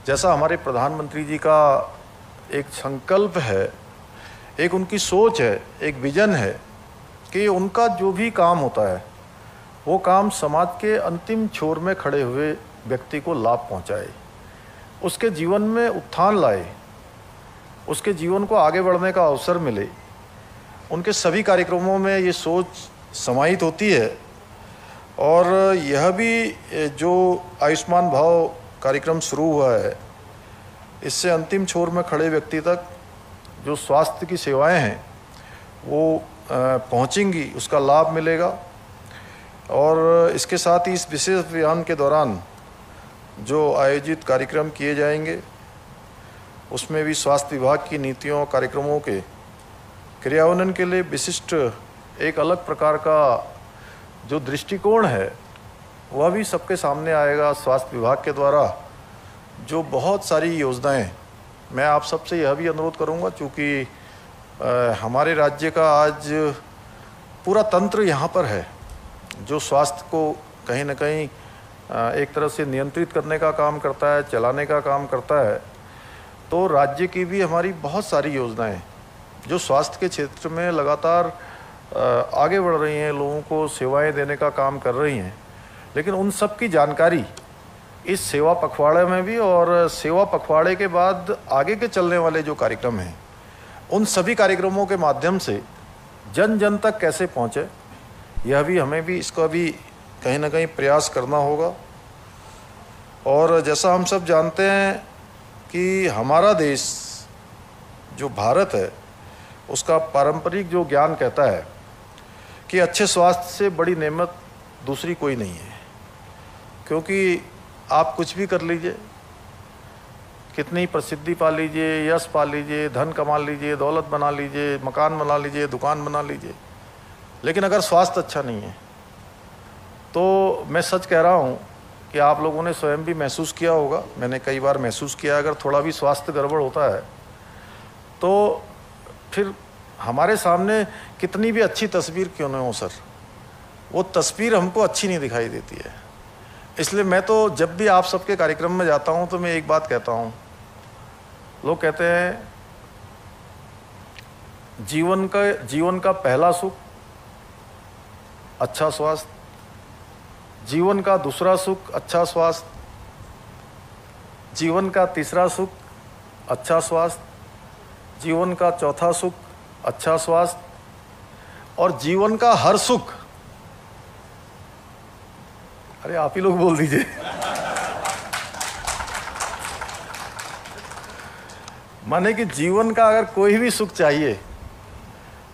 जैसा हमारे प्रधानमंत्री जी का एक संकल्प है, एक उनकी सोच है, एक विजन है कि उनका जो भी काम होता है वो काम समाज के अंतिम छोर में खड़े हुए व्यक्ति को लाभ पहुंचाए, उसके जीवन में उत्थान लाए, उसके जीवन को आगे बढ़ने का अवसर मिले। उनके सभी कार्यक्रमों में ये सोच समाहित होती है। और यह भी जो आयुष्मान भाव कार्यक्रम शुरू हुआ है, इससे अंतिम छोर में खड़े व्यक्ति तक जो स्वास्थ्य की सेवाएं हैं वो पहुंचेंगी, उसका लाभ मिलेगा। और इसके साथ ही इस विशेष अभियान के दौरान जो आयोजित कार्यक्रम किए जाएंगे उसमें भी स्वास्थ्य विभाग की नीतियों और कार्यक्रमों के क्रियान्वयन के लिए विशिष्ट एक अलग प्रकार का जो दृष्टिकोण है वह भी सबके सामने आएगा। स्वास्थ्य विभाग के द्वारा जो बहुत सारी योजनाएं, मैं आप सबसे यह भी अनुरोध करूंगा, चूँकि हमारे राज्य का आज पूरा तंत्र यहाँ पर है जो स्वास्थ्य को कहीं ना कहीं एक तरह से नियंत्रित करने का काम करता है, चलाने का काम करता है। तो राज्य की भी हमारी बहुत सारी योजनाएं जो स्वास्थ्य के क्षेत्र में लगातार आगे बढ़ रही हैं, लोगों को सेवाएं देने का काम कर रही हैं। लेकिन उन सब की जानकारी इस सेवा पखवाड़े में भी, और सेवा पखवाड़े के बाद आगे के चलने वाले जो कार्यक्रम हैं उन सभी कार्यक्रमों के माध्यम से जन जन तक कैसे पहुँचे, यह भी हमें भी इसका भी कहीं ना कहीं प्रयास करना होगा। और जैसा हम सब जानते हैं कि हमारा देश जो भारत है उसका पारंपरिक जो ज्ञान कहता है कि अच्छे स्वास्थ्य से बड़ी नेमत दूसरी कोई नहीं है। क्योंकि आप कुछ भी कर लीजिए, कितनी प्रसिद्धि पा लीजिए, यश पा लीजिए, धन कमा लीजिए, दौलत बना लीजिए, मकान बना लीजिए, दुकान बना लीजिए, लेकिन अगर स्वास्थ्य अच्छा नहीं है तो मैं सच कह रहा हूँ कि आप लोगों ने स्वयं भी महसूस किया होगा, मैंने कई बार महसूस किया, अगर थोड़ा भी स्वास्थ्य गड़बड़ होता है तो फिर हमारे सामने कितनी भी अच्छी तस्वीर क्यों न हो सर, वो तस्वीर हमको अच्छी नहीं दिखाई देती है। इसलिए मैं तो जब भी आप सबके कार्यक्रम में जाता हूँ तो मैं एक बात कहता हूँ, लोग कहते हैं जीवन का पहला सुख अच्छा स्वास्थ्य, जीवन का दूसरा सुख अच्छा स्वास्थ्य, जीवन का तीसरा सुख अच्छा स्वास्थ्य, जीवन का चौथा सुख अच्छा स्वास्थ्य, और जीवन का हर सुख, अरे आप ही लोग बोल दीजिए माने कि जीवन का अगर कोई भी सुख चाहिए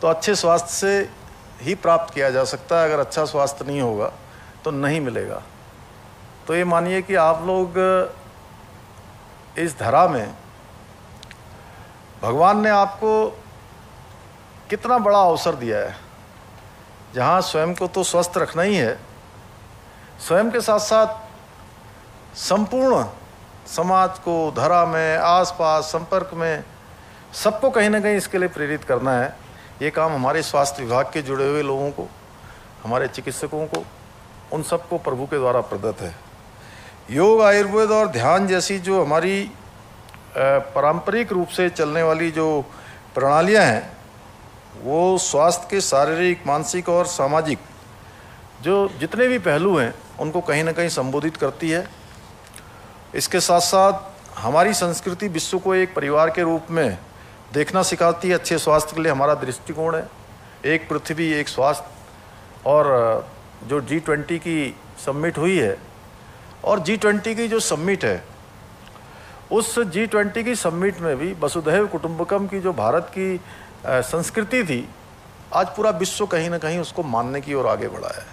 तो अच्छे स्वास्थ्य से ही प्राप्त किया जा सकता है। अगर अच्छा स्वास्थ्य नहीं होगा तो नहीं मिलेगा। तो ये मानिए कि आप लोग इस धरा में भगवान ने आपको कितना बड़ा अवसर दिया है, जहाँ स्वयं को तो स्वस्थ रखना ही है, स्वयं के साथ साथ संपूर्ण समाज को, धरा में, आसपास, संपर्क में सबको कहीं ना कहीं इसके लिए प्रेरित करना है। ये काम हमारे स्वास्थ्य विभाग के जुड़े हुए लोगों को, हमारे चिकित्सकों को, उन सबको प्रभु के द्वारा प्रदत्त है। योग, आयुर्वेद और ध्यान जैसी जो हमारी पारंपरिक रूप से चलने वाली जो प्रणालियां हैं वो स्वास्थ्य के शारीरिक, मानसिक और सामाजिक जो जितने भी पहलू हैं उनको कहीं ना कहीं संबोधित करती है। इसके साथ साथ हमारी संस्कृति विश्व को एक परिवार के रूप में देखना सिखाती है। अच्छे स्वास्थ्य के लिए हमारा दृष्टिकोण है एक पृथ्वी एक स्वास्थ्य। और जो G20 की समिट हुई है, और G20 की जो समिट है, उस G20 की समिट में भी वसुधैव कुटुंबकम की जो भारत की संस्कृति थी, आज पूरा विश्व कहीं ना कहीं उसको मानने की ओर आगे बढ़ा है।